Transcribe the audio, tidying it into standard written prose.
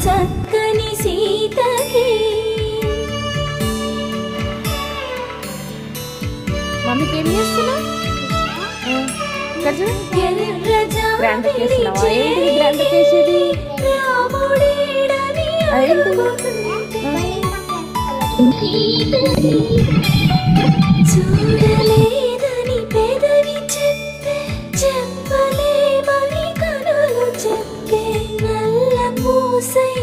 చక్కని సీతకి. మమ్మీకి ఏం చేస్తున్నావు? గ్రాండ్ చేస్తున్నావా? ఏంటి గ్రాండ్ చేసేది? చూడలేదని పెదవి చెప్పే, చెప్పలేమని కనులు చెప్పే, నల్ల పూసై